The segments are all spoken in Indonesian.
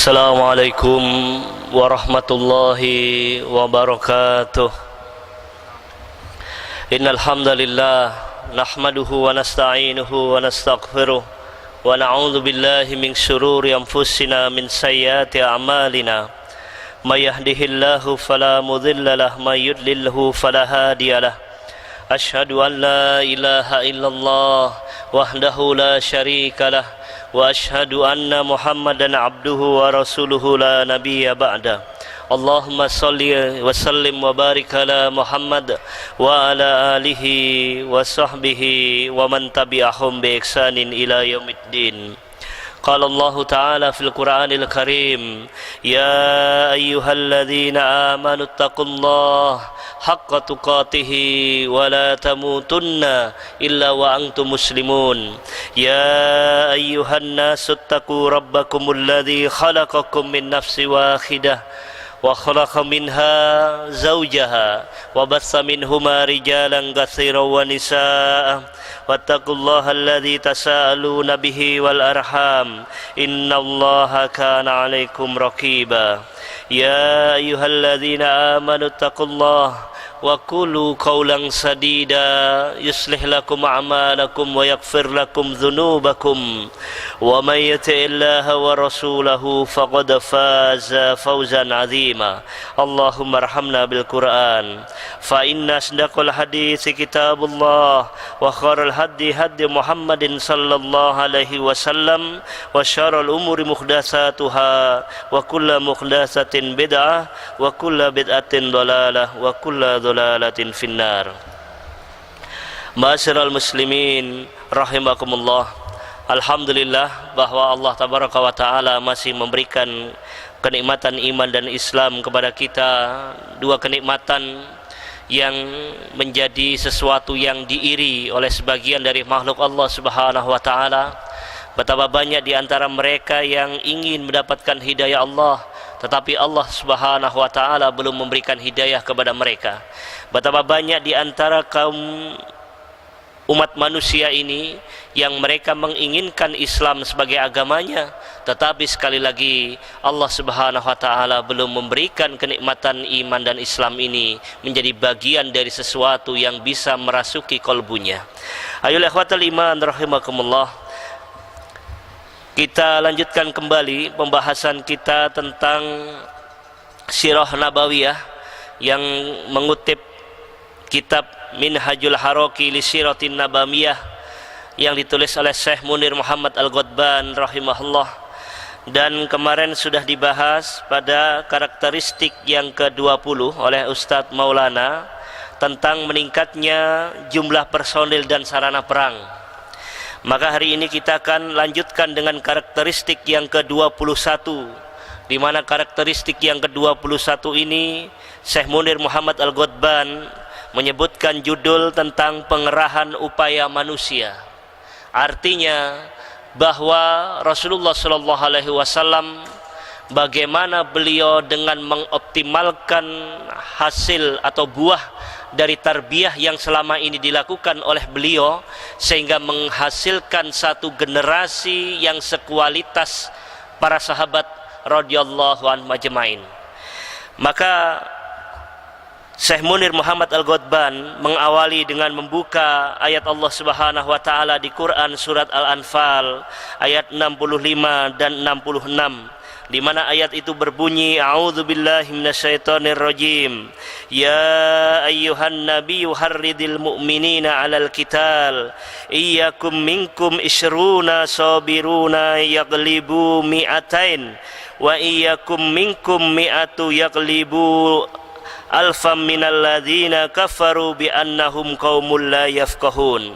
Assalamualaikum warahmatullahi wabarakatuh. Innal hamdalillah nahmaduhu wa nasta'inuhu wa nastaghfiruh wa na'udzu billahi min shururi anfusina min sayyiati a'malina. May yahdihillahu fala mudilla lahu may yudlilhu fala hadiyalah. Asyhadu an la ilaha illallah wahdahu la syarika lah wa asyhadu anna Muhammadan abduhu wa rasuluhu la nabiyya ba'da. Allahumma salli wa sallim wa barik ala Muhammad wa ala alihi wa sahbihi wa man tabi'ahum bi ihsanin ila yaumiddin. Qala Allah Ta'ala fil Qur'anil Karim, ya ayyuhalladzina amanu taqullaha haqqa tuqatihi wa la tamutunna illa wa antum muslimun. Ya ayyuhan nasu taqu rabbakumul ladzi khalaqakum min nafsin wahidah wa khalaqa minha zawjaha wa bassa minhuma rijalan katsiran wa nisaa wattaqullaha alladzi tasaaluna bihi wal arham innallaha kana 'alaikum raqiba. Ya ayyuhalladzina amanu taqullaha wa qulu qawlan sadida yuslih lakum a'malakum wa yaghfir lakum dhunubakum wa may yuti'illaha wa rasulahu faqad faza fawzan 'azima. Allahumma arhamna bil Qur'an fa inna asdaqal hadits kitabullah wa khairal hadi hadi Muhammadin sallallahu alaihi wasallam wa syarrul umuri muhdatsatuha wa kullu muhdatsatin bid'ah wa kullu bid'atin dhalalah wa kullu dhalalatin finnar. Ma'asyiral muslimin rahimakumullah. Alhamdulillah bahwa Allah tabaraka wa taala masih memberikan kenikmatan iman dan Islam kepada kita, dua kenikmatan yang menjadi sesuatu yang diiri oleh sebagian dari makhluk Allah Subhanahu wa taala. Betapa banyak di antara mereka yang ingin mendapatkan hidayah Allah, tetapi Allah Subhanahu wa taala belum memberikan hidayah kepada mereka. Betapa banyak di antara kaum umat manusia ini yang mereka menginginkan Islam sebagai agamanya, tetapi sekali lagi Allah Subhanahu wa taala belum memberikan kenikmatan iman dan Islam ini menjadi bagian dari sesuatu yang bisa merasuki kalbunya. Ayo ikhwatal iman rahimakumullah, kita lanjutkan kembali pembahasan kita tentang Sirah Nabawiyah yang mengutip kitab Minhajul Haraki li Siratin Nabawiyah yang ditulis oleh Syekh Munir Muhammad Al-Ghadban rahimahullah. Dan kemarin sudah dibahas pada karakteristik yang ke-20 oleh Ustadz Maulana tentang meningkatnya jumlah personil dan sarana perang. Maka hari ini kita akan lanjutkan dengan karakteristik yang ke-21, di mana karakteristik yang ke-21 ini Syekh Munir Muhammad Al-Ghadban menyebutkan judul tentang pengerahan upaya manusia. Artinya bahwa Rasulullah Shallallahu Alaihi Wasallam bagaimana beliau dengan mengoptimalkan hasil atau buah dari tarbiyah yang selama ini dilakukan oleh beliau, sehingga menghasilkan satu generasi yang sekualitas para sahabat radhiyallahu anhum ajmain. Maka Syekh Munir Muhammad Al-Ghadban mengawali dengan membuka ayat Allah Subhanahu wa taala di Quran surat Al-Anfal ayat 65 dan 66, di mana ayat itu berbunyi, a'udzubillahi minasyaitonir rajim, ya ayyuhan nabiyyu harridil mu'minina 'alal qital iyyakum minkum ishruna sabiruna yaghlibu mi'atain wa iyyakum minkum mi'atu yaghlibu alfam minal ladzina kafaru bi annahum qaumul la yafqahun.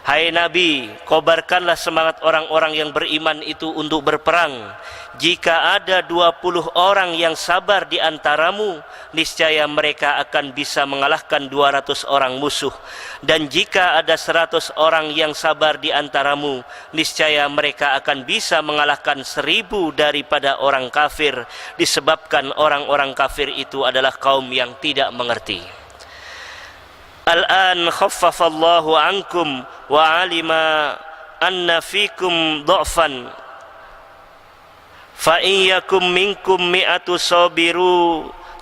Hai Nabi, kobarkanlah semangat orang-orang yang beriman itu untuk berperang. Jika ada 20 orang yang sabar di antaramu, niscaya mereka akan bisa mengalahkan 200 orang musuh. Dan jika ada 100 orang yang sabar di antaramu, niscaya mereka akan bisa mengalahkan 1000 daripada orang kafir, disebabkan orang-orang kafir itu adalah kaum yang tidak mengerti. Al-an khaffafallahu ankum wa alima anna fikum dha'fan fa iyyakum minkum mi'atu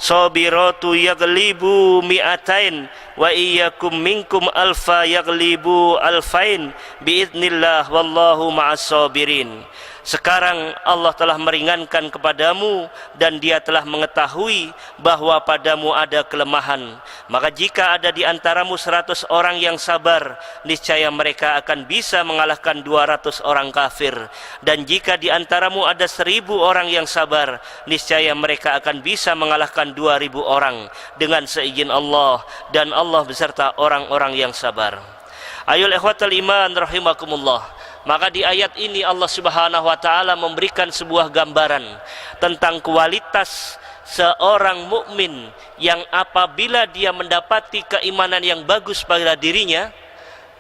sabiratu yaglibu mi'atain wa iyyakum minkum alfa yaglibu alfain biidznillah wallahu ma'as sabirin. Sekarang Allah telah meringankan kepadamu dan Dia telah mengetahui bahwa padamu ada kelemahan. Maka jika ada di antaramu 100 orang yang sabar, niscaya mereka akan bisa mengalahkan 200 orang kafir. Dan jika di antaramu ada 1000 orang yang sabar, niscaya mereka akan bisa mengalahkan 2000 orang dengan seizin Allah, dan Allah beserta orang-orang yang sabar. Ayol ikhwatal iman rahimakumullah. Maka di ayat ini Allah Subhanahu wa taala memberikan sebuah gambaran tentang kualitas seorang mukmin yang apabila dia mendapati keimanan yang bagus pada dirinya,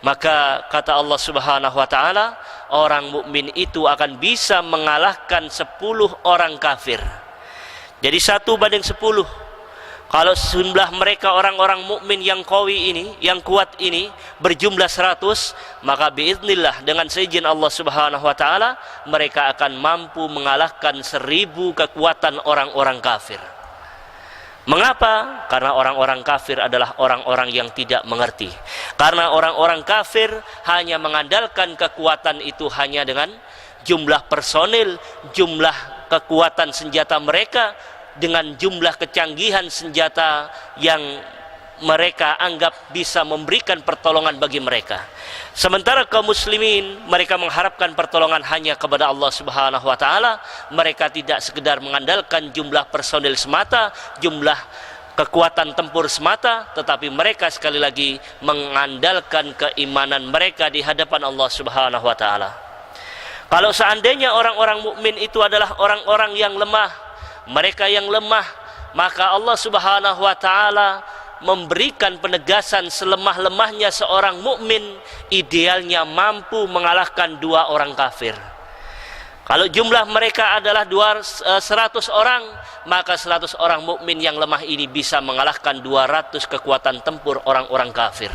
maka kata Allah Subhanahu wa taala, orang mukmin itu akan bisa mengalahkan 10 orang kafir. Jadi 1 banding 10. Kalau jumlah mereka orang-orang mukmin yang qawi ini, yang kuat ini berjumlah 100, maka biiznillah dengan seizin Allah Subhanahu wa taala mereka akan mampu mengalahkan 1000 kekuatan orang-orang kafir. Mengapa? Karena orang-orang kafir adalah orang-orang yang tidak mengerti. Karena orang-orang kafir hanya mengandalkan kekuatan itu hanya dengan jumlah personil, jumlah kekuatan senjata mereka, dengan jumlah kecanggihan senjata yang mereka anggap bisa memberikan pertolongan bagi mereka. Sementara kaum muslimin, mereka mengharapkan pertolongan hanya kepada Allah Subhanahu wa taala. Mereka tidak sekedar mengandalkan jumlah personil semata, jumlah kekuatan tempur semata, tetapi mereka sekali lagi mengandalkan keimanan mereka di hadapan Allah Subhanahu wa taala. Kalau seandainya orang-orang mukmin itu adalah orang-orang yang lemah, mereka yang lemah, maka Allah Subhanahu wa taala memberikan penegasan selemah-lemahnya seorang mukmin idealnya mampu mengalahkan 2 orang kafir. Kalau jumlah mereka adalah 100 orang, maka 100 orang mukmin yang lemah ini bisa mengalahkan 200 kekuatan tempur orang-orang kafir.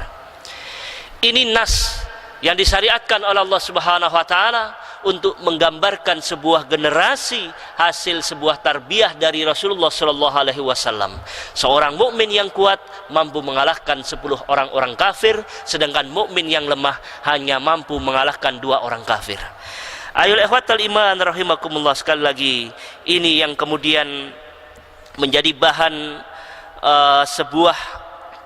Ini nas yang disyariatkan oleh Allah Subhanahu wa taala untuk menggambarkan sebuah generasi hasil sebuah tarbiyah dari Rasulullah sallallahu alaihi wasallam. Seorang mukmin yang kuat mampu mengalahkan 10 orang-orang kafir, sedangkan mukmin yang lemah hanya mampu mengalahkan 2 orang kafir. Ayol ikhwatal iman rahimakumullah, sekali lagi ini yang kemudian menjadi bahan sebuah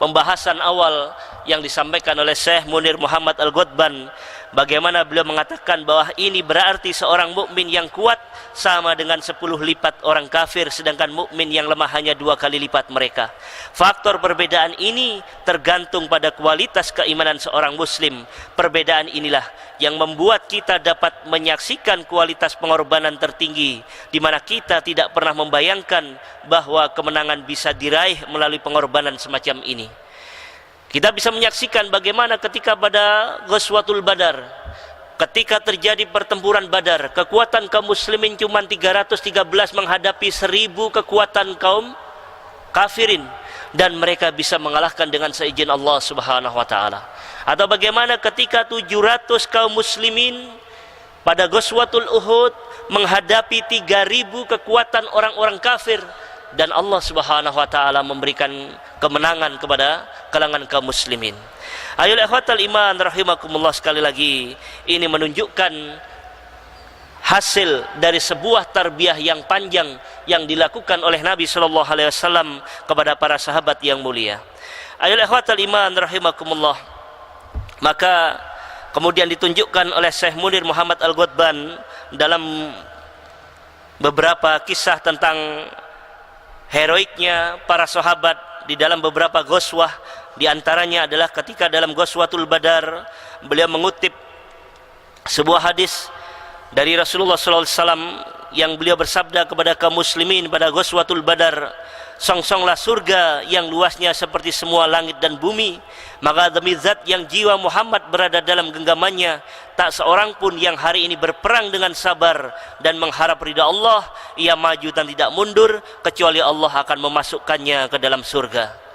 pembahasan awal yang disampaikan oleh Syekh Munir Muhammad Al-Ghotban. Bagaimana beliau mengatakan bahwa ini berarti seorang mukmin yang kuat sama dengan 10 lipat orang kafir, sedangkan mukmin yang lemah hanya 2 kali lipat mereka. Faktor perbedaan ini tergantung pada kualitas keimanan seorang muslim. Perbedaan inilah yang membuat kita dapat menyaksikan kualitas pengorbanan tertinggi, di mana kita tidak pernah membayangkan bahwa kemenangan bisa diraih melalui pengorbanan semacam ini. Kita bisa menyaksikan bagaimana ketika pada Ghazwatul Badar, ketika terjadi pertempuran Badar, kekuatan kaum muslimin cuma 313 menghadapi 1000 kekuatan kaum kafirin, dan mereka bisa mengalahkan dengan seizin Allah Subhanahu wa taala. Atau bagaimana ketika 700 kaum muslimin pada Ghazwatul Uhud menghadapi 3000 kekuatan orang-orang kafir, dan Allah Subhanahu wa taala memberikan kemenangan kepada kalangan kaum muslimin. Ayol ikhwatal iman rahimakumullah, sekali lagi ini menunjukkan hasil dari sebuah tarbiyah yang panjang yang dilakukan oleh Nabi sallallahu alaihi wasallam kepada para sahabat yang mulia. Ayol ikhwatal iman rahimakumullah, maka kemudian ditunjukkan oleh Syekh Munir Muhammad Al-Ghotban dalam beberapa kisah tentang heroiknya para sahabat di dalam beberapa ghazwah. Di antaranya adalah ketika dalam Ghazwatul Badar, beliau mengutip sebuah hadis dari Rasulullah SAW yang beliau bersabda kepada kaum muslimin pada Ghazwatul Badar, "Songsonglah surga yang luasnya seperti semua langit dan bumi, maka demi zat yang jiwa Muhammad berada dalam genggamannya, tak seorang pun yang hari ini berperang dengan sabar dan mengharap ridha Allah, ia maju dan tidak mundur kecuali Allah akan memasukkannya ke dalam surga."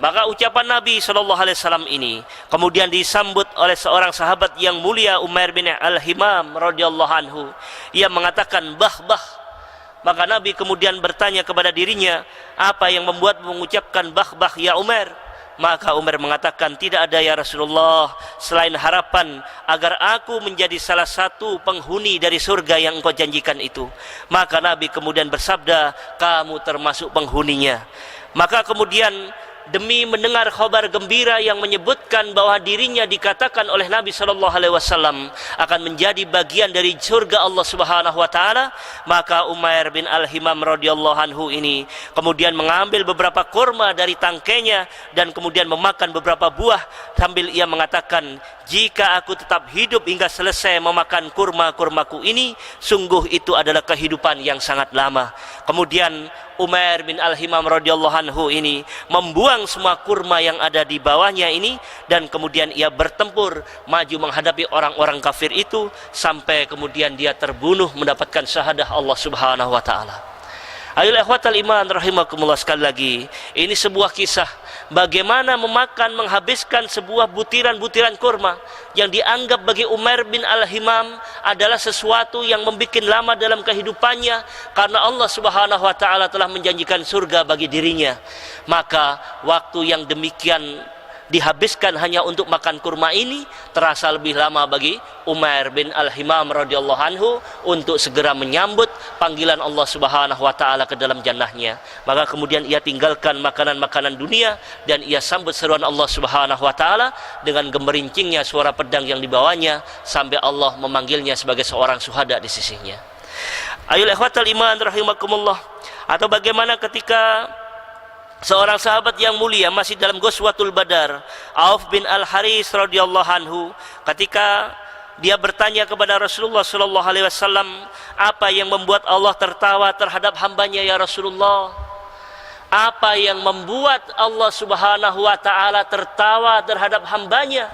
Maka ucapan Nabi SAW ini kemudian disambut oleh seorang sahabat yang mulia, Umair bin Al-Himam radhiyallahu anhu. Ia mengatakan, bah Maka Nabi kemudian bertanya kepada dirinya, apa yang membuat mengucapkan bah ya Umar? Maka Umar mengatakan, tidak ada ya Rasulullah selain harapan agar aku menjadi salah satu penghuni dari surga yang engkau janjikan itu. Maka Nabi kemudian bersabda, kamu termasuk penghuninya. Maka kemudian demi mendengar kabar gembira yang menyebutkan bahwa dirinya dikatakan oleh Nabi SAW akan menjadi bagian dari surga Allah Subhanahu wa taala, maka Umair bin Al-Himam radhiyallahu anhu ini kemudian mengambil beberapa kurma dari tangkainya dan kemudian memakan beberapa buah sambil ia mengatakan, jika aku tetap hidup hingga selesai memakan kurma-kurmaku ini, sungguh itu adalah kehidupan yang sangat lama. Kemudian Umair bin Al-Himam radhiyallahu anhu ini membuang semua kurma yang ada di bawahnya ini, dan kemudian ia bertempur maju menghadapi orang-orang kafir itu sampai kemudian dia terbunuh mendapatkan syahadah Allah Subhanahu wa taala. Ayol ikhwatal iman rahimakumullah, sekali lagi ini sebuah kisah bagaimana menghabiskan sebuah butiran-butiran kurma yang dianggap bagi Umair bin Al-Himam adalah sesuatu yang membuat lama dalam kehidupannya, karena Allah Subhanahu wa taala telah menjanjikan surga bagi dirinya. Maka waktu yang demikian dihabiskan hanya untuk makan kurma ini terasa lebih lama bagi Umair bin Al-Himam radhiyallahu anhu untuk segera menyambut panggilan Allah Subhanahu wa taala ke dalam jannahnya. Maka kemudian ia tinggalkan makanan-makanan dunia dan ia sambut seruan Allah Subhanahu wa taala dengan gemerincingnya suara pedang yang dibawanya sampai Allah memanggilnya sebagai seorang syuhada di sisinya. Ayol ikhwatal iman rahimakumullah. Atau bagaimana ketika seorang sahabat yang mulia masih dalam Ghazwatul Badar, Auf bin Al-Haris radhiyallahu anhu, ketika dia bertanya kepada Rasulullah sallallahu alaihi wasallam, apa yang membuat Allah tertawa terhadap hambanya ya Rasulullah? Apa yang membuat Allah Subhanahu wa taala tertawa terhadap hambanya?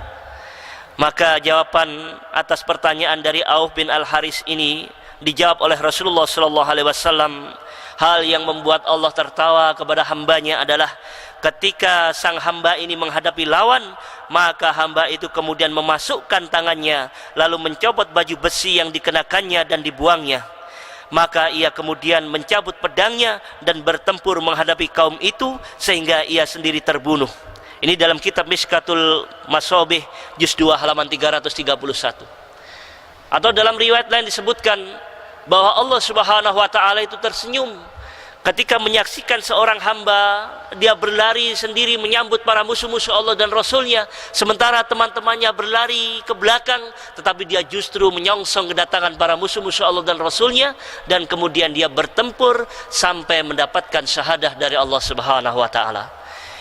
Maka jawaban atas pertanyaan dari Auf bin Al-Haris ini dijawab oleh Rasulullah sallallahu alaihi wasallam, hal yang membuat Allah tertawa kepada hambanya adalah ketika sang hamba ini menghadapi lawan, maka hamba itu kemudian memasukkan tangannya lalu mencopot baju besi yang dikenakannya dan dibuangnya. Maka ia kemudian mencabut pedangnya dan bertempur menghadapi kaum itu sehingga ia sendiri terbunuh. Ini dalam kitab Mishkatul Masobih juz 2 halaman 331. Atau dalam riwayat lain disebutkan bahwa Allah Subhanahu wa taala itu tersenyum ketika menyaksikan seorang hamba dia berlari sendiri menyambut para musuh-musuh Allah dan Rasulnya, sementara teman-temannya berlari ke belakang, tetapi dia justru menyongsong kedatangan para musuh-musuh Allah dan Rasulnya, dan kemudian dia bertempur sampai mendapatkan syahadah dari Allah Subhanahu wa taala.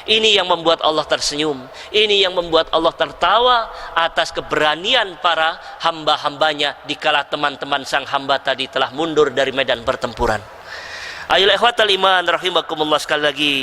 Ini yang membuat Allah tersenyum, ini yang membuat Allah tertawa atas keberanian para hamba-hambanya dikala teman-teman sang hamba tadi telah mundur dari medan pertempuran. Ayol ikhwatal iman rahimakumullah, sekali lagi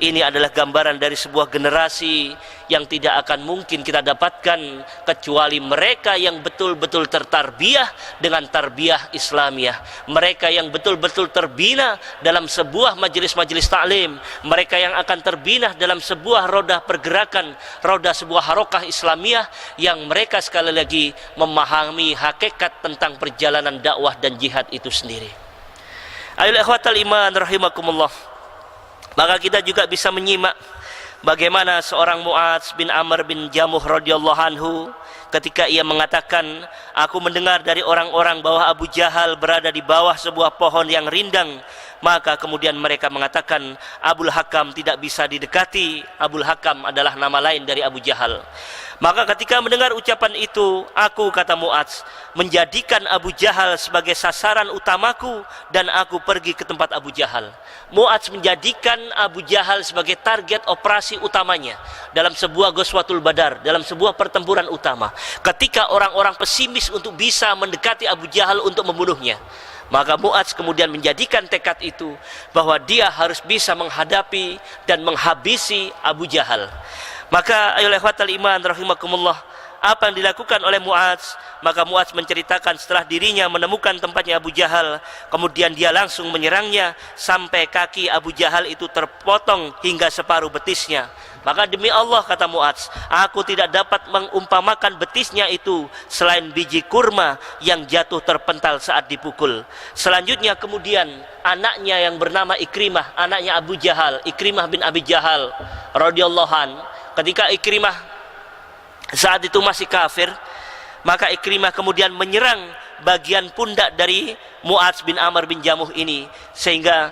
ini adalah gambaran dari sebuah generasi yang tidak akan mungkin kita dapatkan kecuali mereka yang betul-betul tertarbiyah dengan tarbiyah Islamiyah, mereka yang betul-betul terbina dalam sebuah majelis-majelis taklim, mereka yang akan terbina dalam sebuah roda pergerakan, roda sebuah harokah Islamiyah yang mereka sekali lagi memahami hakikat tentang perjalanan dakwah dan jihad itu sendiri. Ayol ikhwatal iman rahimakumullah. Maka kita juga bisa menyimak bagaimana seorang Mu'adz bin Amr bin Jamuh radhiyallahu anhu ketika ia mengatakan, aku mendengar dari orang-orang bahwa Abu Jahal berada di bawah sebuah pohon yang rindang. Maka kemudian mereka mengatakan Abul Hakam tidak bisa didekati. Abul Hakam adalah nama lain dari Abu Jahal. Maka ketika mendengar ucapan itu, aku, kata Mu'adz, menjadikan Abu Jahal sebagai sasaran utamaku dan aku pergi ke tempat Abu Jahal. Mu'adz menjadikan Abu Jahal sebagai target operasi utamanya dalam sebuah Ghazwatul Badar, dalam sebuah pertempuran utama. Ketika orang-orang pesimis untuk bisa mendekati Abu Jahal untuk membunuhnya, maka Mu'adz kemudian menjadikan tekad itu bahwa dia harus bisa menghadapi dan menghabisi Abu Jahal. Maka ayol ikhwatal iman rahimakumullah, apa yang dilakukan oleh Mu'adz? Maka Mu'adz menceritakan setelah dirinya menemukan tempatnya Abu Jahal, kemudian dia langsung menyerangnya sampai kaki Abu Jahal itu terpotong hingga separuh betisnya. Maka demi Allah, kata Mu'adz, aku tidak dapat mengumpamakan betisnya itu selain biji kurma yang jatuh terpental saat dipukul. Selanjutnya kemudian anaknya yang bernama Ikrimah, anaknya Abu Jahal, Ikrimah bin Abi Jahal radhiyallahu an, ketika Ikrimah saat itu masih kafir, maka Ikrimah kemudian menyerang bagian pundak dari Mu'adz bin Amr bin Jamuh ini, sehingga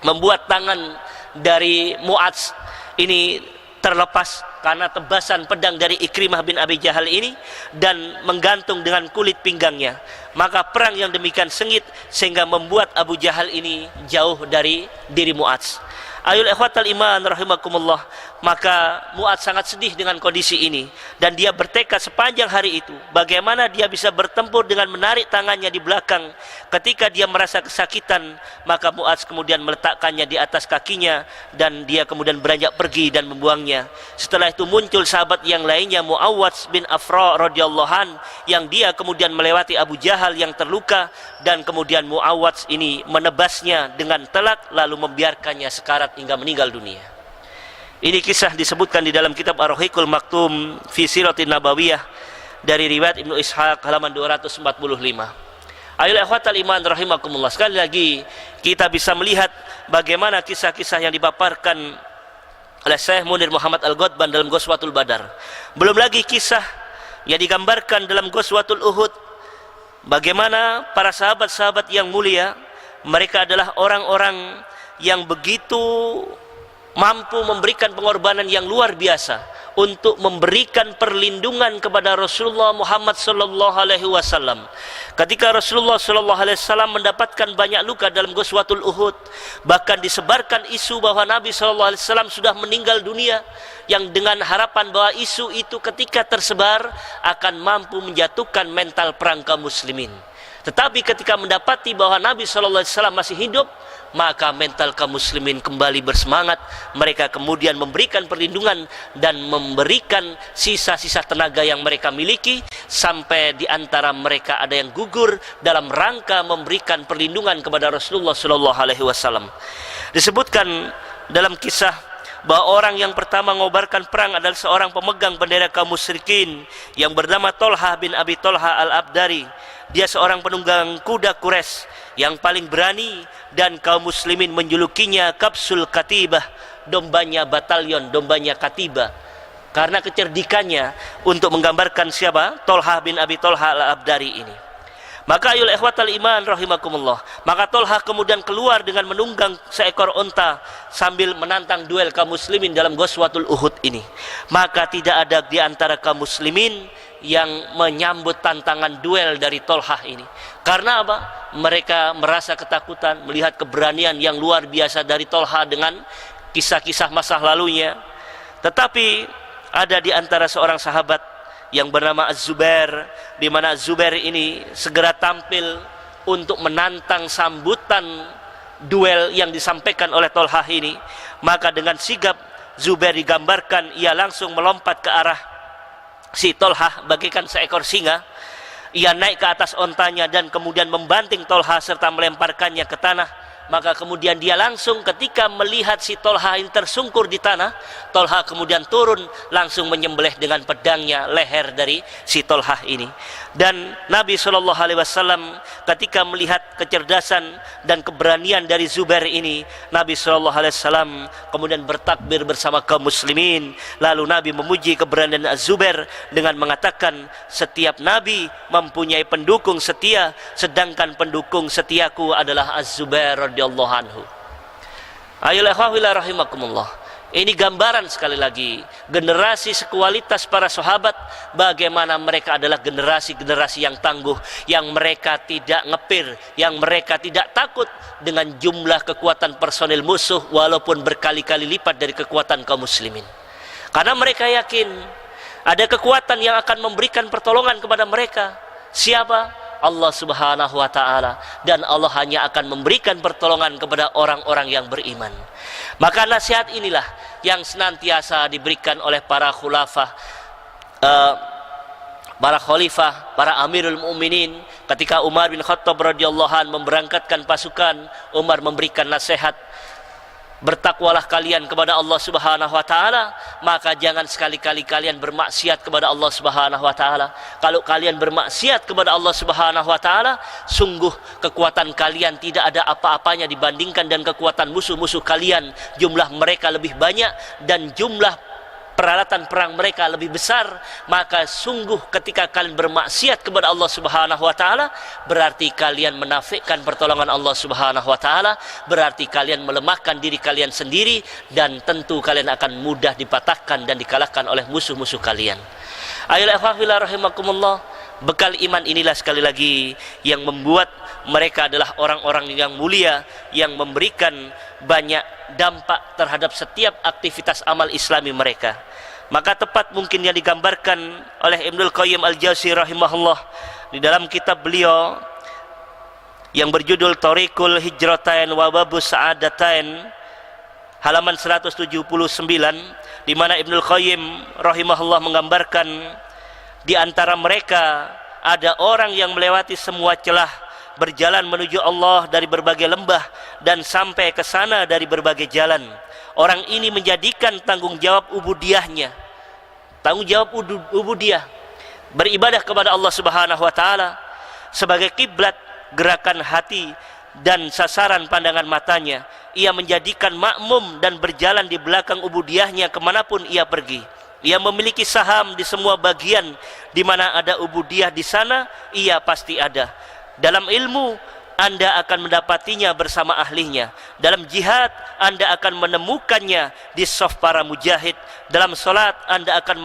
membuat tangan dari Mu'adz ini terlepas karena tebasan pedang dari Ikrimah bin Abi Jahal ini, dan menggantung dengan kulit pinggangnya. Maka perang yang demikian sengit sehingga membuat Abu Jahal ini jauh dari diri Mu'adz. Ayul ikhwatal iman rahimakumullah, maka Mu'adz sangat sedih dengan kondisi ini, dan dia bertekad sepanjang hari itu bagaimana dia bisa bertempur dengan menarik tangannya di belakang. Ketika dia merasa kesakitan, maka Mu'adz kemudian meletakkannya di atas kakinya, dan dia kemudian beranjak pergi dan membuangnya. Setelah itu muncul sahabat yang lainnya, Mu'awwadz bin Afra radhiyallahu an, yang dia kemudian melewati Abu Jahal yang terluka, dan kemudian Mu'awwadz ini menebasnya dengan telak lalu membiarkannya sekarat hingga meninggal dunia. Ini kisah disebutkan di dalam kitab Ar-Rahiqul Maktum fi Siratin Nabawiyah dari riwayat Ibnu Ishaq halaman 245. Ayolah ikhwatal iman rahimakumullah, sekali lagi kita bisa melihat bagaimana kisah-kisah yang dipaparkan oleh Syekh Munir Muhammad Al-Ghadban dalam Ghazwatul Badar. Belum lagi kisah yang digambarkan dalam Ghazwatul Uhud, bagaimana para sahabat-sahabat yang mulia, mereka adalah orang-orang yang begitu mampu memberikan pengorbanan yang luar biasa untuk memberikan perlindungan kepada Rasulullah Muhammad sallallahu alaihi wasallam. Ketika Rasulullah sallallahu alaihi wasallam mendapatkan banyak luka dalam Ghazwatul Uhud, bahkan disebarkan isu bahwa Nabi sallallahu alaihi wasallam sudah meninggal dunia, yang dengan harapan bahwa isu itu ketika tersebar akan mampu menjatuhkan mental perang kaum muslimin. Tetapi ketika mendapati bahwa Nabi sallallahu alaihi wasallam masih hidup, maka mental kaum muslimin kembali bersemangat. Mereka kemudian memberikan perlindungan dan memberikan sisa-sisa tenaga yang mereka miliki, sampai di antara mereka ada yang gugur dalam rangka memberikan perlindungan kepada Rasulullah sallallahu alaihi wasallam. Disebutkan dalam kisah bahwa orang yang pertama mengobarkan perang adalah seorang pemegang bendera kaum musyrikin yang bernama Tolha bin Abi Tolha Al-Abdari. Dia seorang penunggang kuda Quraisy yang paling berani, dan kaum muslimin menjulukinya Kapsul Katibah, dombanya batalion, dombanya Katibah, karena kecerdikannya untuk menggambarkan siapa? Tolha bin Abi Tolha Al-Abdari ini. Maka ayul ikhwatal iman rahimakumullah, maka Tolha kemudian keluar dengan menunggang seekor unta sambil menantang duel kaum muslimin dalam Ghazwatul Uhud ini. Maka tidak ada di antara kaum muslimin yang menyambut tantangan duel dari Tolha ini. Karena apa? Mereka merasa ketakutan melihat keberanian yang luar biasa dari Tolha dengan kisah-kisah masa lalunya. Tetapi ada di antara seorang sahabat yang bernama Az-Zubair, di mana Az-Zubair ini segera tampil untuk menantang sambutan duel yang disampaikan oleh Tolha ini. Maka dengan sigap Zubair digambarkan, ia langsung melompat ke arah si Tolha bagaikan seekor singa. Ia naik ke atas ontanya dan kemudian membanting Tolha serta melemparkannya ke tanah. Maka kemudian dia langsung ketika melihat si Tolha ini tersungkur di tanah, Tolha kemudian turun langsung menyembelih dengan pedangnya leher dari si Tolha ini. Dan Nabi SAW ketika melihat kecerdasan dan keberanian dari Zubair ini, Nabi SAW kemudian bertakbir bersama kaum muslimin. Lalu Nabi memuji keberanian Az-Zubair dengan mengatakan, setiap Nabi mempunyai pendukung setia, sedangkan pendukung setiaku adalah Az-Zubair radhiyallahu anhu. Ayolah rahimakumullah. Ini gambaran sekali lagi generasi sekualitas para sahabat, bagaimana mereka adalah generasi-generasi yang tangguh, yang mereka tidak ngepir, yang mereka tidak takut dengan jumlah kekuatan personil musuh walaupun berkali-kali lipat dari kekuatan kaum muslimin. Karena mereka yakin ada kekuatan yang akan memberikan pertolongan kepada mereka. Siapa? Allah Subhanahu wa ta'ala. Dan Allah hanya akan memberikan pertolongan kepada orang-orang yang beriman. Maka nasihat inilah yang senantiasa diberikan oleh para khulafah, para khalifah, para amirul mu'minin. Ketika Umar bin Khattab radhiyallahu anhu memberangkatkan pasukan, Umar memberikan nasihat bertakwalah kalian kepada Allah Subhanahu wa taala, maka jangan sekali-kali kalian bermaksiat kepada Allah Subhanahu wa taala. Kalau kalian bermaksiat kepada Allah Subhanahu wa taala, sungguh kekuatan kalian tidak ada apa-apanya dibandingkan dengan kekuatan musuh-musuh kalian. Jumlah mereka lebih banyak dan jumlah peralatan perang mereka lebih besar. Maka sungguh ketika kalian bermaksiat kepada Allah Subhanahu wa taala, berarti kalian menafikan pertolongan Allah Subhanahu wa taala, berarti kalian melemahkan diri kalian sendiri, dan tentu kalian akan mudah dipatahkan dan dikalahkan oleh musuh-musuh kalian. Ayolah ikhwah rahimakumullah, bekal iman inilah sekali lagi yang membuat mereka adalah orang-orang yang mulia, yang memberikan banyak dampak terhadap setiap aktivitas amal islami mereka. Maka tepat mungkin yang digambarkan oleh Ibnul Qayyim Al-Jauziyah rahimahullah di dalam kitab beliau yang berjudul Thariqul Hijratain wa Babus Sa'adatain, halaman 179, di mana Ibnul Qayyim rahimahullah menggambarkan di antara mereka ada orang yang melewati semua celah, berjalan menuju Allah dari berbagai lembah dan sampai ke sana dari berbagai jalan. Orang ini menjadikan tanggung jawab ubudiyahnya, beribadah kepada Allah Subhanahu wa taala sebagai kiblat gerakan hati dan sasaran pandangan matanya. Ia menjadikan makmum dan berjalan di belakang ubudiyahnya kemanapun ia pergi. Ia memiliki saham di semua bagian di mana ada ubudiyah, di sana ia pasti ada. Dalam ilmu, Anda akan mendapatinya bersama ahlinya. Dalam jihad, Anda akan menemukannya di saf para mujahid. Dalam solat, Anda akan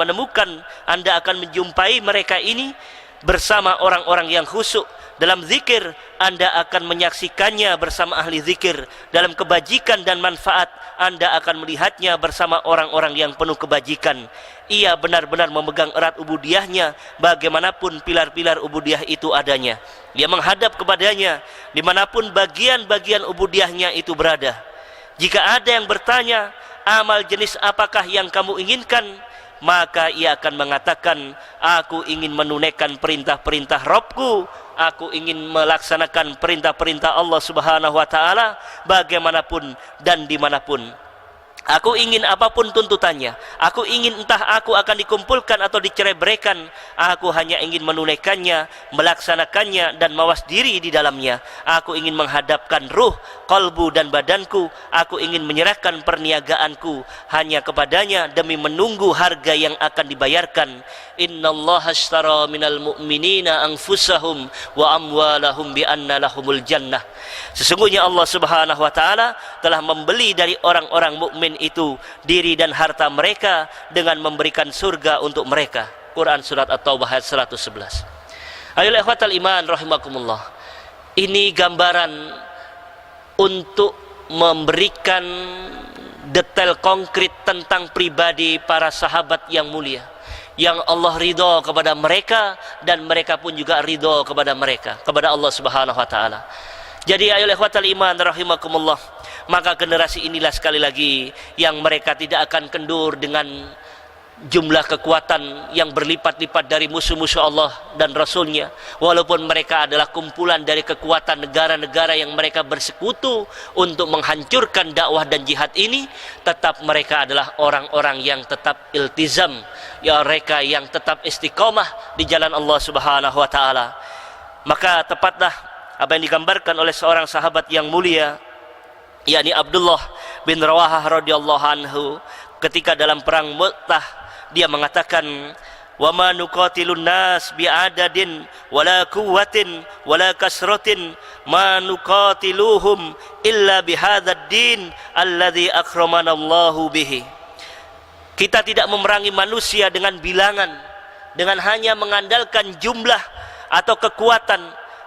menjumpai mereka ini bersama orang-orang yang khusyuk. Dalam zikir, Anda akan menyaksikannya bersama ahli zikir. Dalam kebajikan dan manfaat, Anda akan melihatnya bersama orang-orang yang penuh kebajikan. Ia benar-benar memegang erat ubudiyahnya, bagaimanapun pilar-pilar ubudiyah itu adanya. Dia menghadap kepadanya dimanapun bagian-bagian ubudiyahnya itu berada. Jika ada yang bertanya, amal jenis apakah yang kamu inginkan? Maka ia akan mengatakan, aku ingin menunaikan perintah-perintah Rabbku, aku ingin melaksanakan perintah-perintah Allah Subhanahu wa taala bagaimanapun dan dimanapun. Aku ingin apapun tuntutannya. Aku ingin entah aku akan dikumpulkan atau diceraiberaikan, aku hanya ingin menunaikannya, melaksanakannya dan mawas diri di dalamnya. Aku ingin menghadapkan ruh, kalbu dan badanku. Aku ingin menyerahkan perniagaanku hanya kepadanya demi menunggu harga yang akan dibayarkan. Innallaha ashtara minal mu'minina anfusahum wa amwalahum bi anna lahumul jannah. Sesungguhnya Allah Subhanahu wa taala telah membeli dari orang-orang mukmin itu diri dan harta mereka dengan memberikan surga untuk mereka. Quran surat At-Taubah ayat 111. Ayolah ikhwatal iman rahimakumullah. Ini gambaran untuk memberikan detail konkret tentang pribadi para sahabat yang mulia, yang Allah ridho kepada mereka dan mereka pun juga ridho kepada mereka, kepada Allah Subhanahu wa taala. Jadi ayolah ikhwatal iman rahimakumullah, maka generasi inilah sekali lagi yang mereka tidak akan kendur dengan jumlah kekuatan yang berlipat-lipat dari musuh-musuh Allah dan Rasulnya. Walaupun mereka adalah kumpulan dari kekuatan negara-negara yang mereka bersekutu untuk menghancurkan dakwah dan jihad ini, tetap mereka adalah orang-orang yang tetap iltizam, ya, mereka yang tetap istiqomah di jalan Allah Subhanahu wa taala. Maka tepatlah apa yang digambarkan oleh seorang sahabat yang mulia, yakni Abdullah bin Rawahah radhiyallahu anhu, ketika dalam perang Mu'tah dia mengatakan, wa ma nuqatilun nas bi'adadin wala quwwatin wala kasratin ma nuqatiluhum illa bihadzal din alladzi akramanallahu bihi. Kita tidak memerangi manusia dengan bilangan, dengan hanya mengandalkan jumlah atau kekuatan,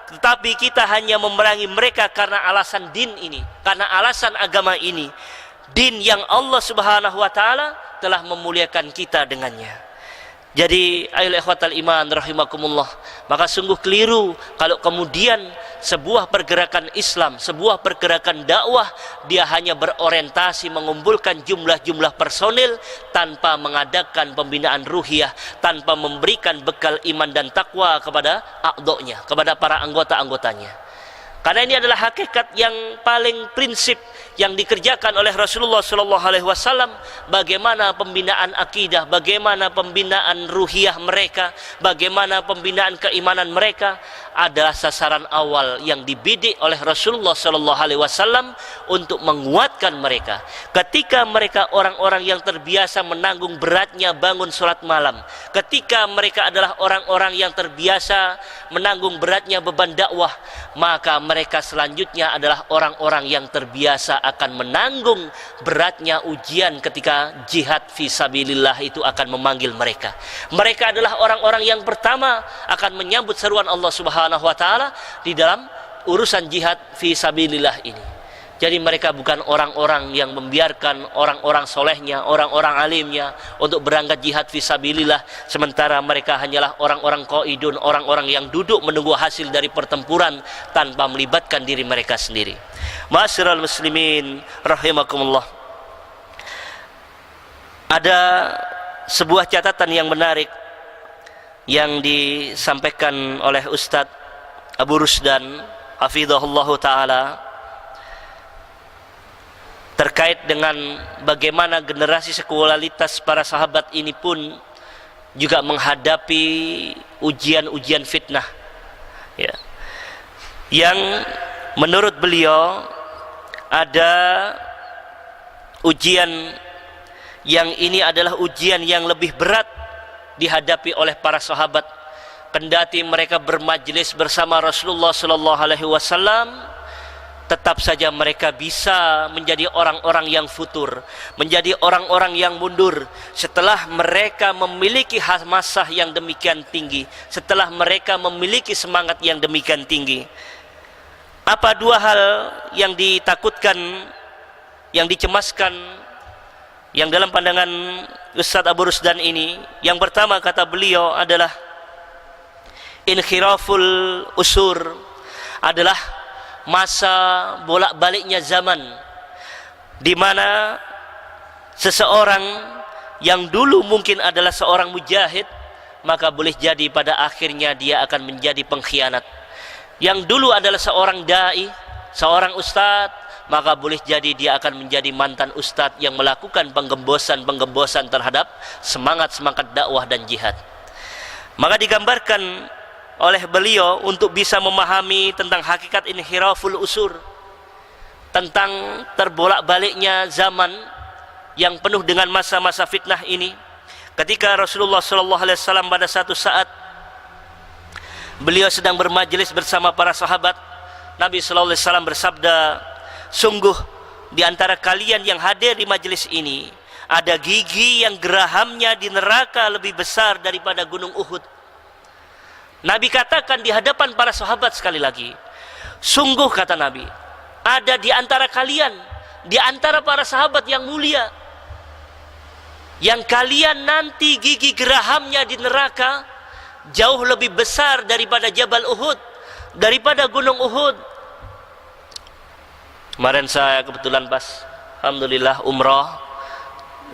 tetapi kita hanya memerangi mereka karena alasan din ini, karena alasan agama ini, din yang Allah Subhanahu wa taala telah memuliakan kita dengannya. Jadi ayolah ikhwatal iman rahimakumullah, maka sungguh keliru kalau kemudian sebuah pergerakan Islam, sebuah pergerakan dakwah, dia hanya berorientasi mengumpulkan jumlah-jumlah personil tanpa mengadakan pembinaan ruhiyah, tanpa memberikan bekal iman dan takwa kepada a'dho'nya, kepada para anggota-anggotanya. Karena ini adalah hakikat yang paling prinsip yang dikerjakan oleh Rasulullah Shallallahu Alaihi Wasallam, bagaimana pembinaan akidah, bagaimana pembinaan ruhiyah mereka, bagaimana pembinaan keimanan mereka, adalah sasaran awal yang dibidik oleh Rasulullah Shallallahu Alaihi Wasallam untuk menguatkan mereka. Ketika mereka orang-orang yang terbiasa menanggung beratnya bangun sholat malam, ketika mereka adalah orang-orang yang terbiasa menanggung beratnya beban dakwah, maka mereka selanjutnya adalah orang-orang yang terbiasa akan menanggung beratnya ujian ketika jihad fisabilillah itu akan memanggil mereka. Mereka adalah orang-orang yang pertama akan menyambut seruan Allah Subhanahu wa taala di dalam urusan jihad fisabilillah ini. Jadi mereka bukan orang-orang yang membiarkan orang-orang solehnya, orang-orang alimnya untuk berangkat jihad fisabilillah, sementara mereka hanyalah orang-orang qaidun, orang-orang yang duduk menunggu hasil dari pertempuran tanpa melibatkan diri mereka sendiri. Ma'asyiral muslimin rahimakumullah. Ada sebuah catatan yang menarik yang disampaikan oleh Ustadz Abu Rusdan hafizahullahu ta'ala terkait dengan bagaimana generasi sekualitas para sahabat ini pun juga menghadapi ujian-ujian fitnah, ya, yang menurut beliau ada ujian yang ini adalah ujian yang lebih berat dihadapi oleh para sahabat, kendati mereka bermajlis bersama Rasulullah Sallallahu Alaihi Wasallam, tetap saja mereka bisa menjadi orang-orang yang futur, menjadi orang-orang yang mundur setelah mereka memiliki hamasah yang demikian tinggi, setelah mereka memiliki semangat yang demikian tinggi. Apa dua hal yang ditakutkan, yang dicemaskan, yang dalam pandangan Ustadz Abu Rusdan ini? Yang pertama, kata beliau, adalah inkhiraful usur, adalah masa bolak-baliknya zaman, di mana seseorang yang dulu mungkin adalah seorang mujahid, maka boleh jadi pada akhirnya dia akan menjadi pengkhianat. Yang dulu adalah seorang dai, seorang ustadz, maka boleh jadi dia akan menjadi mantan ustadz yang melakukan penggembosan terhadap semangat-semangat dakwah dan jihad. Maka digambarkan oleh beliau untuk bisa memahami tentang hakikat inhiraful usur, tentang terbolak-baliknya zaman yang penuh dengan masa-masa fitnah ini. Ketika Rasulullah SAW pada satu saat beliau sedang bermajlis bersama para sahabat, Nabi SAW bersabda, sungguh di antara kalian yang hadir di majelis ini ada gigi yang gerahamnya di neraka lebih besar daripada gunung Uhud. Nabi katakan di hadapan para sahabat sekali lagi, sungguh, kata Nabi, ada di antara kalian, di antara para sahabat yang mulia, yang kalian nanti gigi gerahamnya di neraka jauh lebih besar daripada Jabal Uhud, daripada gunung Uhud. Kemarin saya kebetulan pas, alhamdulillah, umrah,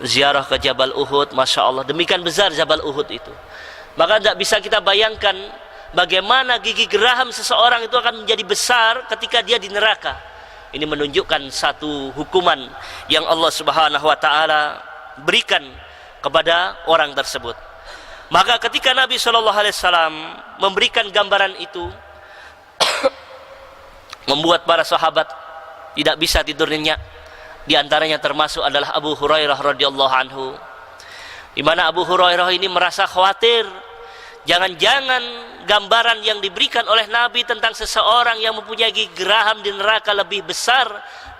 ziarah ke Jabal Uhud, Masya Allah, demikian besar Jabal Uhud itu. Maka tidak bisa kita bayangkan bagaimana gigi geraham seseorang itu akan menjadi besar ketika dia di neraka. Ini menunjukkan satu hukuman yang Allah Subhanahu wa taala berikan kepada orang tersebut. Maka ketika Nabi Shallallahu Alaihi Wasallam memberikan gambaran itu membuat para sahabat tidak bisa tidur nyenyak. Di antaranya termasuk adalah Abu Hurairah radhiyallahu anhu, di mana Abu Hurairah ini merasa khawatir, jangan-jangan gambaran yang diberikan oleh Nabi tentang seseorang yang mempunyai gigi geraham di neraka lebih besar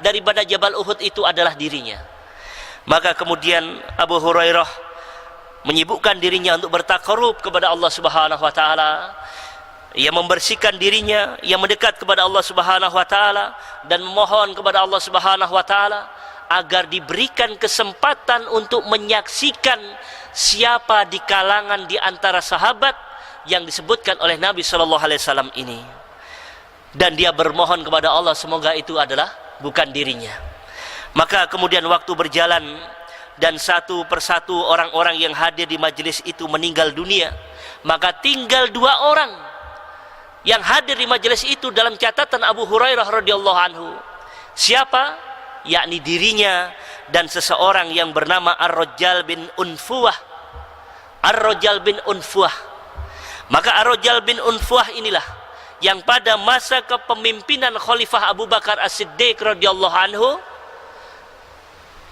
daripada Jabal Uhud itu adalah dirinya. Maka kemudian Abu Hurairah menyibukkan dirinya untuk bertakarub kepada Allah Subhanahu wa taala. Ia membersihkan dirinya, ia mendekat kepada Allah Subhanahu wa taala dan memohon kepada Allah Subhanahu wa taala agar diberikan kesempatan untuk menyaksikan siapa di kalangan di antara sahabat yang disebutkan oleh Nabi Shallallahu Alaihi Wasallam ini. Dan dia bermohon kepada Allah semoga itu adalah bukan dirinya. Maka kemudian waktu berjalan dan satu persatu orang-orang yang hadir di majelis itu meninggal dunia. Maka tinggal 2 orang yang hadir di majelis itu dalam catatan Abu Hurairah radhiyallahu anhu. Siapa? yakni dirinya dan seseorang yang bernama Ar-Rajjal bin Unfuwah. Ar-Rajjal bin Unfuwah. Maka Ar-Rajjal bin Unfuwah inilah yang pada masa kepemimpinan Khalifah Abu Bakar As-Siddiq radhiyallahu anhu,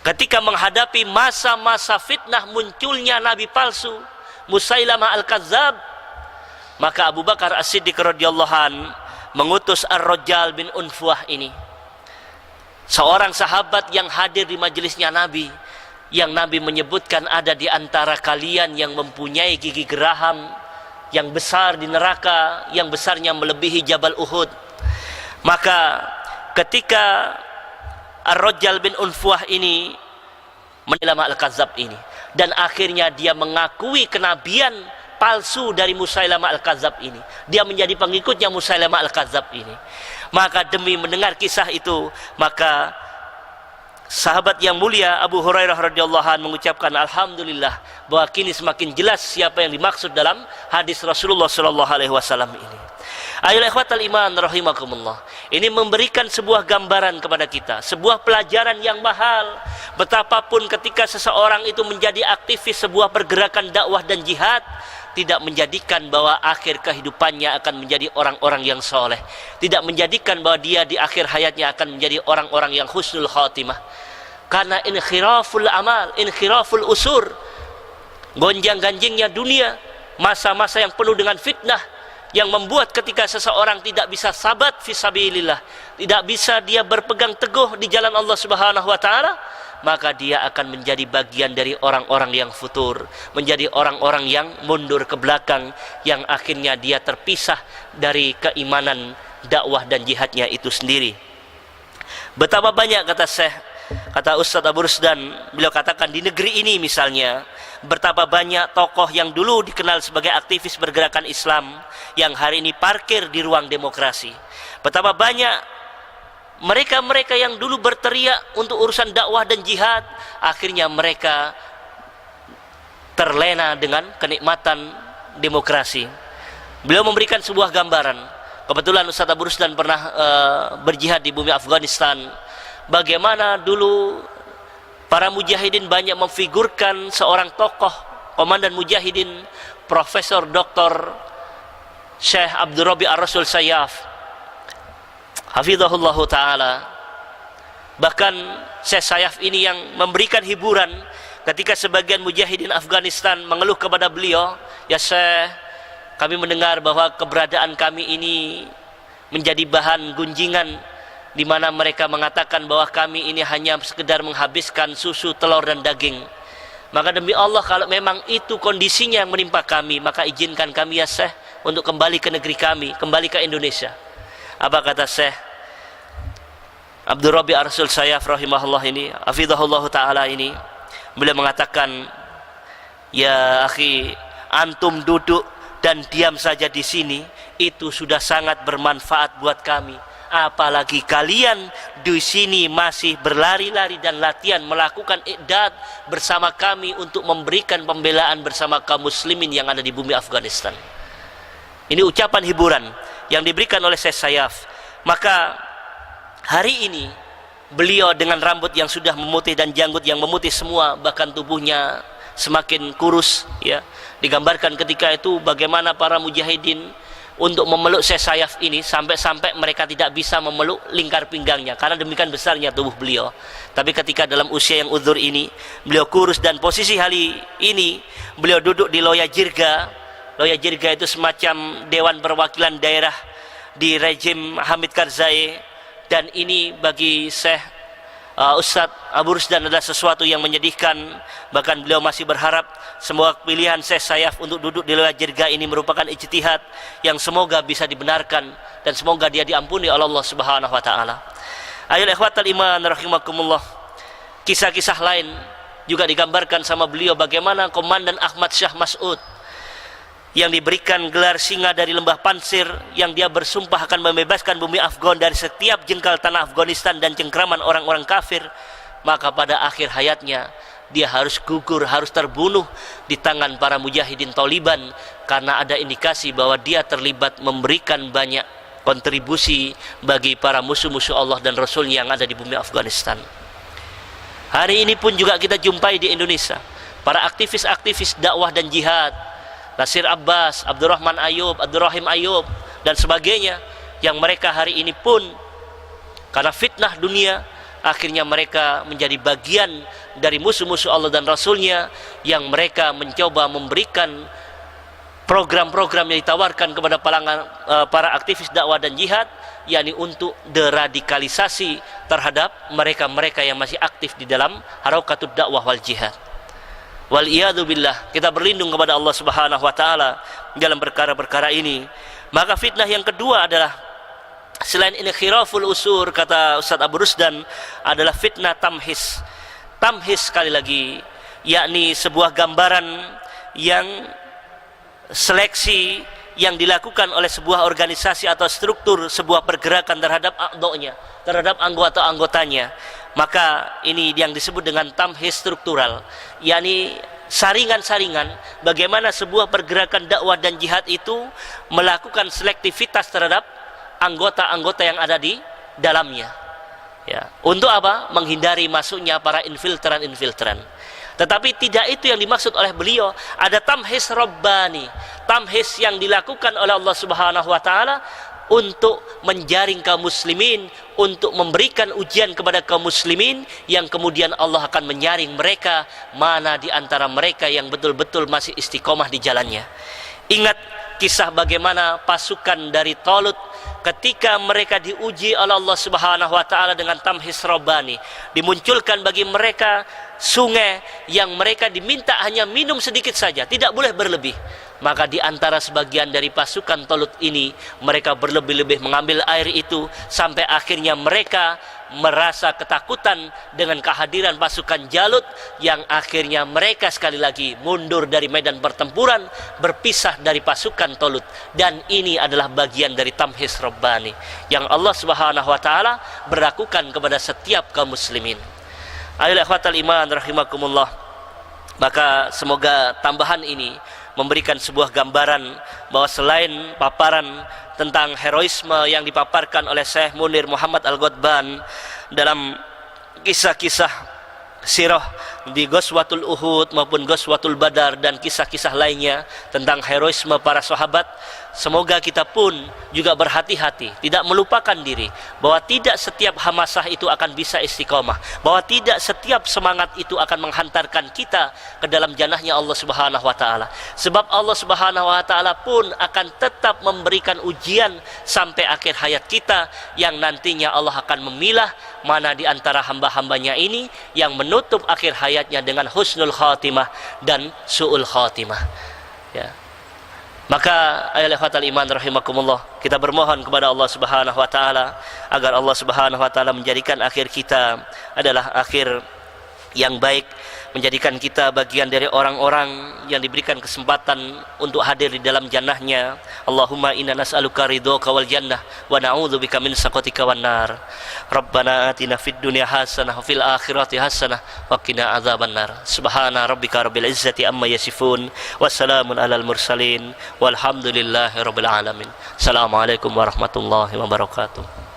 ketika menghadapi masa-masa fitnah munculnya nabi palsu Musailamah Al-Kadzab, maka Abu Bakar As-Siddiq radhiyallahu anhu mengutus Ar-Rajjal bin Unfuwah ini, seorang sahabat yang hadir di majelisnya Nabi, yang Nabi menyebutkan ada di antara kalian yang mempunyai gigi geraham yang besar di neraka, yang besarnya melebihi Jabal Uhud. Maka ketika Ar-Rajjal bin Unfuwah ini Musailamah Al-Kadzab ini, dan akhirnya dia mengakui kenabian palsu dari Musailamah Al-Kadzab ini, dia menjadi pengikutnya Musailamah Al-Kadzab ini. Maka demi mendengar kisah itu, maka sahabat yang mulia Abu Hurairah radhiyallahu anhu mengucapkan alhamdulillah bahwa kini semakin jelas siapa yang dimaksud dalam hadis Rasulullah sallallahu alaihi wasallam ini. Ayo ikhwatal iman rahimakumullah. Ini memberikan sebuah gambaran kepada kita, sebuah pelajaran yang mahal, betapapun ketika seseorang itu menjadi aktivis sebuah pergerakan dakwah dan jihad, tidak menjadikan bahwa akhir kehidupannya akan menjadi orang-orang yang soleh, tidak menjadikan bahwa dia di akhir hayatnya akan menjadi orang-orang yang husnul khatimah. Karena inkhiraful amal, inkhiraful usur, gonjang-ganjingnya dunia, masa-masa yang penuh dengan fitnah, yang membuat ketika seseorang tidak bisa sabat fisabilillah, tidak bisa dia berpegang teguh di jalan Allah Subhanahu wa taala, maka dia akan menjadi bagian dari orang-orang yang futur, menjadi orang-orang yang mundur ke belakang, yang akhirnya dia terpisah dari keimanan dakwah dan jihadnya itu sendiri. Betapa banyak, kata Ustadz Abu Rusdan, beliau katakan di negeri ini misalnya, betapa banyak tokoh yang dulu dikenal sebagai aktivis pergerakan Islam yang hari ini parkir di ruang demokrasi. Betapa banyak mereka-mereka yang dulu berteriak untuk urusan dakwah dan jihad, akhirnya mereka terlena dengan kenikmatan demokrasi. Beliau memberikan sebuah gambaran. Kebetulan Ustadz Abu Rusdan pernah berjihad di bumi Afghanistan. Bagaimana dulu para mujahidin banyak memfigurkan seorang tokoh komandan mujahidin, Profesor Dr. Syekh Abdul Rabi Ar-Rasul Sayyaf hafizahullah ta'ala. Bahkan Syekh Sayyaf ini yang memberikan hiburan ketika sebagian mujahidin Afghanistan mengeluh kepada beliau, ya Syekh, kami mendengar bahwa keberadaan kami ini menjadi bahan gunjingan, di mana mereka mengatakan bahwa kami ini hanya sekedar menghabiskan susu, telur dan daging. Maka demi Allah, kalau memang itu kondisinya yang menimpa kami, maka izinkan kami ya Syekh untuk kembali ke negeri kami, kembali ke Indonesia. Apa kata Syekh Abdul Rabi Ar-Rasul Sayyaf rahimahullah ini, hafizahullah ta'ala ini, beliau mengatakan, ya akhi, antum duduk dan diam saja di sini, itu sudah sangat bermanfaat buat kami. Apalagi kalian di sini masih berlari-lari dan latihan melakukan i'dad bersama kami untuk memberikan pembelaan bersama kaum muslimin yang ada di bumi Afghanistan. Ini ucapan hiburan yang diberikan oleh Syekh Sayyaf. Maka hari ini beliau dengan rambut yang sudah memutih dan janggut yang memutih semua, bahkan tubuhnya semakin kurus, ya. Digambarkan ketika itu bagaimana para mujahidin untuk memeluk Syekh Sayyaf ini, sampai-sampai mereka tidak bisa memeluk lingkar pinggangnya karena demikian besarnya tubuh beliau. Tapi ketika dalam usia yang uzur ini, beliau kurus, dan posisi hari ini beliau duduk di Loya Jirga. Loya Jirga itu semacam dewan perwakilan daerah di rejim Hamid Karzai, dan ini bagi Syekh Ustadz Abu Rusdan adalah sesuatu yang menyedihkan. Bahkan beliau masih berharap semua pilihan Syekh Sayyaf untuk duduk di Loya Jirga ini merupakan ijtihad yang semoga bisa dibenarkan dan semoga dia diampuni oleh Allah Subhanahu wa taala. Ayo ikhwatal iman rahimakumullah. Kisah-kisah lain juga digambarkan sama beliau, bagaimana Komandan Ahmad Syah Mas'ud yang diberikan gelar singa dari lembah Pansir, yang dia bersumpah akan membebaskan bumi Afgan dari setiap jengkal tanah Afghanistan dan cengkraman orang-orang kafir. Maka pada akhir hayatnya dia harus gugur, harus terbunuh di tangan para mujahidin Taliban, karena ada indikasi bahwa dia terlibat memberikan banyak kontribusi bagi para musuh-musuh Allah dan Rasulnya yang ada di bumi Afghanistan. Hari ini pun juga kita jumpai di Indonesia para aktivis-aktivis dakwah dan jihad, Nasir Abbas, Abdurrahman Ayub, Abdurrahim Ayub dan sebagainya, yang mereka hari ini pun karena fitnah dunia akhirnya mereka menjadi bagian dari musuh-musuh Allah dan Rasulnya, yang mereka mencoba memberikan program-program yang ditawarkan kepada para aktivis dakwah dan jihad, yakni untuk deradikalisasi terhadap mereka-mereka yang masih aktif di dalam harakatud dakwah wal jihad. Wal iyadu billah, kita berlindung kepada Allah Subhanahu wa taala dalam perkara-perkara ini. Maka fitnah yang kedua adalah, selain ini khiraful usur, kata Ustaz Abu Rusdan, adalah fitnah tamhis. Tamhis sekali lagi, yakni sebuah gambaran yang seleksi yang dilakukan oleh sebuah organisasi atau struktur sebuah pergerakan terhadap a'dho'nya, terhadap anggota-anggotanya. Maka ini yang disebut dengan tamhis struktural, yakni saringan-saringan bagaimana sebuah pergerakan dakwah dan jihad itu melakukan selektivitas terhadap anggota-anggota yang ada di dalamnya. Ya, untuk apa? Menghindari masuknya para infiltran-infiltran. Tetapi tidak itu yang dimaksud oleh beliau. Ada tamhis rabbani, tamhis yang dilakukan oleh Allah Subhanahu wa taala untuk menjaring kaum muslimin, untuk memberikan ujian kepada kaum muslimin, yang kemudian Allah akan menyaring mereka mana di antara mereka yang betul-betul masih istiqomah di jalannya. Ingat kisah bagaimana pasukan dari Talut ketika mereka diuji oleh Allah Subhanahu wa taala dengan tamhis rabbani, dimunculkan bagi mereka sungai yang mereka diminta hanya minum sedikit saja, tidak boleh berlebih. Maka di antara sebagian dari pasukan Talut ini, mereka berlebih-lebih mengambil air itu, sampai akhirnya mereka merasa ketakutan dengan kehadiran pasukan Jalut, yang akhirnya mereka sekali lagi mundur dari medan pertempuran, berpisah dari pasukan Talut. Dan ini adalah bagian dari tamhis rabbani yang Allah Subhanahu wa taala berlakukan kepada setiap kaum muslimin. Ayolah ikhwatal iman rahimakumullah. Maka semoga tambahan ini memberikan sebuah gambaran bahwa selain paparan tentang heroisme yang dipaparkan oleh Syekh Munir Muhammad Al-Ghadban dalam kisah-kisah sirah di Ghazwatul Uhud maupun Ghazwatul Badar dan kisah-kisah lainnya tentang heroisme para sahabat, semoga kita pun juga berhati-hati, tidak melupakan diri bahwa tidak setiap hamasah itu akan bisa istiqomah, bahwa tidak setiap semangat itu akan menghantarkan kita ke dalam janahnya Allah Subhanahu wa taala. Sebab Allah Subhanahu wa taala pun akan tetap memberikan ujian sampai akhir hayat kita, yang nantinya Allah akan memilah mana di antara hamba-hambanya ini yang menutup akhir hayatnya dengan husnul khatimah dan su'ul khatimah. Ya. Maka ayat fatal iman rahimakumullah, kita bermohon kepada Allah Subhanahu wa taala agar Allah Subhanahu wa taala menjadikan akhir kita adalah akhir yang baik, menjadikan kita bagian dari orang-orang yang diberikan kesempatan untuk hadir di dalam jannahnya. Allahumma inna nas'aluka ridhoka wal jannah wa na'udzubika min sakhatika wan nar. Rabbana atina fid dunya hasanah wa fil akhirati hasanah wa qina adzabannar. Subhana rabbika rabbil izzati amma yasifun wa salamun alal mursalin walhamdulillahi rabbil alamin. Assalamualaikum warahmatullahi wabarakatuh.